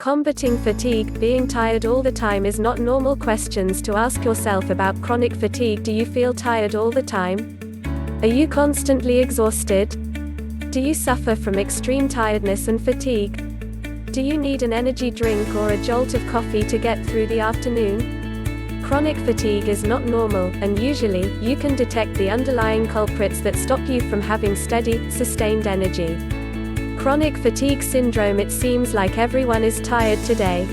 Combating fatigue. Being tired all the time is not normal. Questions to ask yourself about chronic fatigue. Do you feel tired all the time? Are you constantly exhausted? Do you suffer from extreme tiredness and fatigue? Do you need an energy drink or a jolt of coffee to get through the afternoon? Chronic fatigue is not normal, and usually, you can detect the underlying culprits that stop you from having steady, sustained energy. Chronic fatigue syndrome. It seems like everyone is tired today.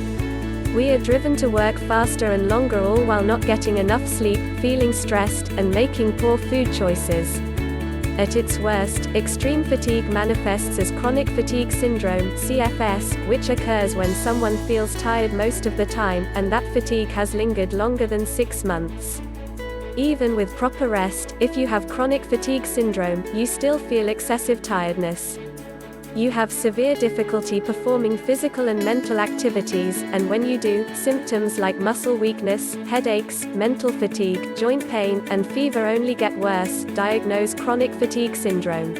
We are driven to work faster and longer, all while not getting enough sleep, feeling stressed, and making poor food choices. At its worst, extreme fatigue manifests as chronic fatigue syndrome (CFS), which occurs when someone feels tired most of the time, and that fatigue has lingered longer than 6 months. Even with proper rest, if you have chronic fatigue syndrome, you still feel excessive tiredness. You have severe difficulty performing physical and mental activities, and when you do, symptoms like muscle weakness, headaches, mental fatigue, joint pain, and fever only get worse. Diagnose chronic fatigue syndrome.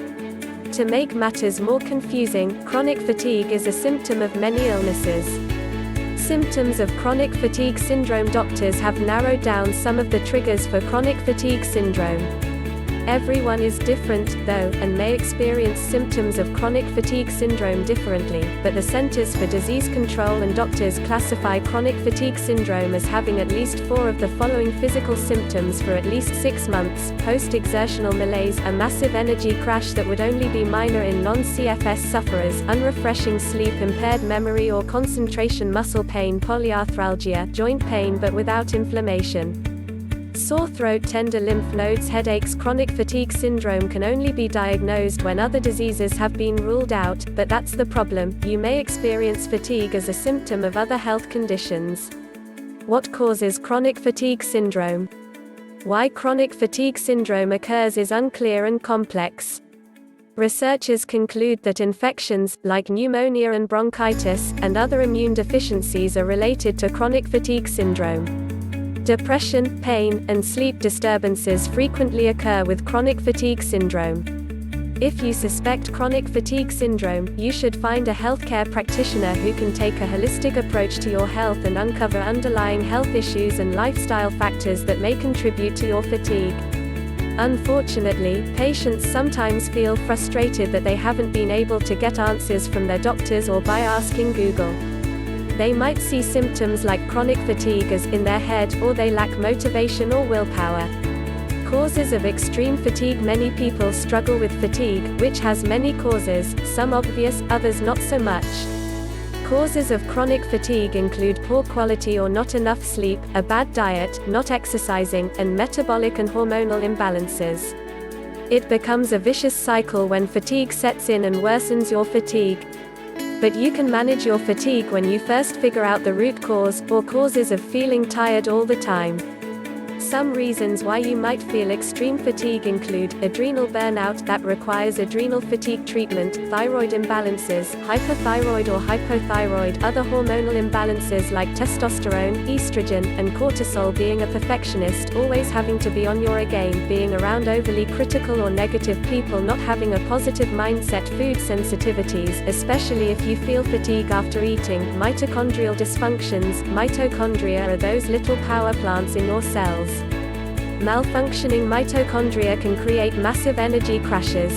To make matters more confusing, chronic fatigue is a symptom of many illnesses. Symptoms of chronic fatigue syndrome. Doctors have narrowed down some of the triggers for chronic fatigue syndrome. Everyone is different, though, and may experience symptoms of chronic fatigue syndrome differently, but the Centers for Disease Control and doctors classify chronic fatigue syndrome as having at least 4 of the following physical symptoms for at least 6 months: post-exertional malaise, a massive energy crash that would only be minor in non-CFS sufferers, unrefreshing sleep, impaired memory or concentration, muscle pain, polyarthralgia, joint pain but without inflammation, sore throat, tender lymph nodes, headaches. Chronic fatigue syndrome can only be diagnosed when other diseases have been ruled out, but that's the problem. You may experience fatigue as a symptom of other health conditions. What causes chronic fatigue syndrome? Why chronic fatigue syndrome occurs is unclear and complex. Researchers conclude that infections, like pneumonia and bronchitis, and other immune deficiencies are related to chronic fatigue syndrome. Depression, pain, and sleep disturbances frequently occur with chronic fatigue syndrome. If you suspect chronic fatigue syndrome, you should find a healthcare practitioner who can take a holistic approach to your health and uncover underlying health issues and lifestyle factors that may contribute to your fatigue. Unfortunately, patients sometimes feel frustrated that they haven't been able to get answers from their doctors or by asking Google. They might see symptoms like chronic fatigue as in their head, or they lack motivation or willpower. Causes of extreme fatigue. Many people struggle with fatigue, which has many causes, some obvious, others not so much. Causes of chronic fatigue include poor quality or not enough sleep, a bad diet, not exercising, and metabolic and hormonal imbalances. It becomes a vicious cycle when fatigue sets in and worsens your fatigue. But you can manage your fatigue when you first figure out the root cause, or causes of feeling tired all the time. Some reasons why you might feel extreme fatigue include adrenal burnout that requires adrenal fatigue treatment, thyroid imbalances, hyperthyroid or hypothyroid, other hormonal imbalances like testosterone, estrogen, and cortisol, being a perfectionist, always having to be on your A game, being around overly critical or negative people, not having a positive mindset, food sensitivities, especially if you feel fatigue after eating, mitochondrial dysfunctions. Mitochondria are those little power plants in your cells. Malfunctioning mitochondria can create massive energy crashes.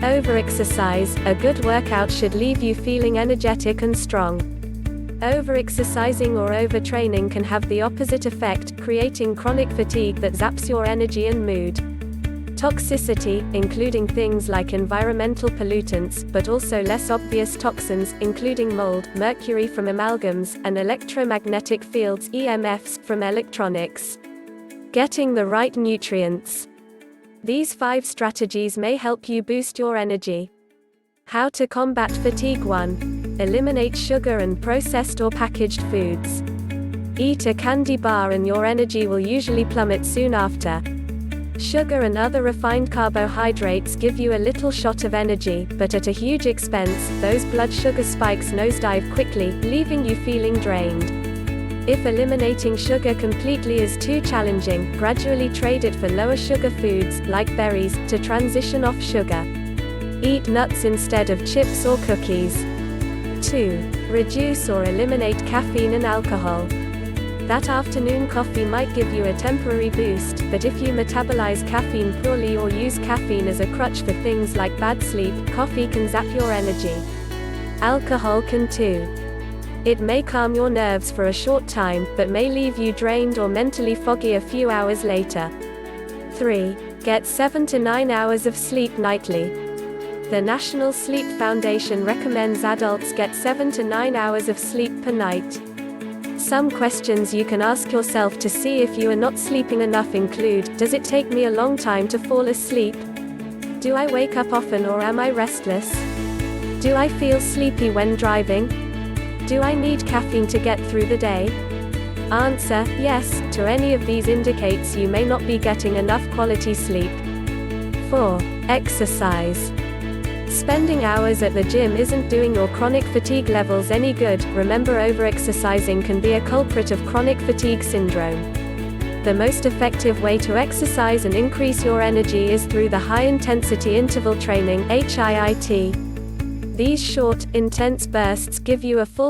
Overexercise. A good workout should leave you feeling energetic and strong. Overexercising or overtraining can have the opposite effect, creating chronic fatigue that zaps your energy and mood. Toxicity, including things like environmental pollutants, but also less obvious toxins, including mold, mercury from amalgams, and electromagnetic fields (EMFs) from electronics. Getting the right nutrients. These 5 strategies may help you boost your energy. How to combat fatigue. 1. Eliminate sugar and processed or packaged foods. Eat a candy bar and your energy will usually plummet soon after. Sugar and other refined carbohydrates give you a little shot of energy, but at a huge expense. Those blood sugar spikes nosedive quickly, leaving you feeling drained. If eliminating sugar completely is too challenging, gradually trade it for lower sugar foods, like berries, to transition off sugar. Eat nuts instead of chips or cookies. 2. Reduce or eliminate caffeine and alcohol. That afternoon coffee might give you a temporary boost, but if you metabolize caffeine poorly or use caffeine as a crutch for things like bad sleep, coffee can zap your energy. Alcohol can too. It may calm your nerves for a short time, but may leave you drained or mentally foggy a few hours later. 3. Get 7 to 9 hours of sleep nightly. The National Sleep Foundation recommends adults get 7 to 9 hours of sleep per night. Some questions you can ask yourself to see if you are not sleeping enough include: does it take me a long time to fall asleep? Do I wake up often or am I restless? Do I feel sleepy when driving? Do I need caffeine to get through the day? Answer: yes to any of these indicates you may not be getting enough quality sleep. 4. Exercise. Spending hours at the gym isn't doing your chronic fatigue levels any good. Remember, overexercising can be a culprit of chronic fatigue syndrome. The most effective way to exercise and increase your energy is through the high-intensity interval training (HIIT). These short, intense bursts give you a full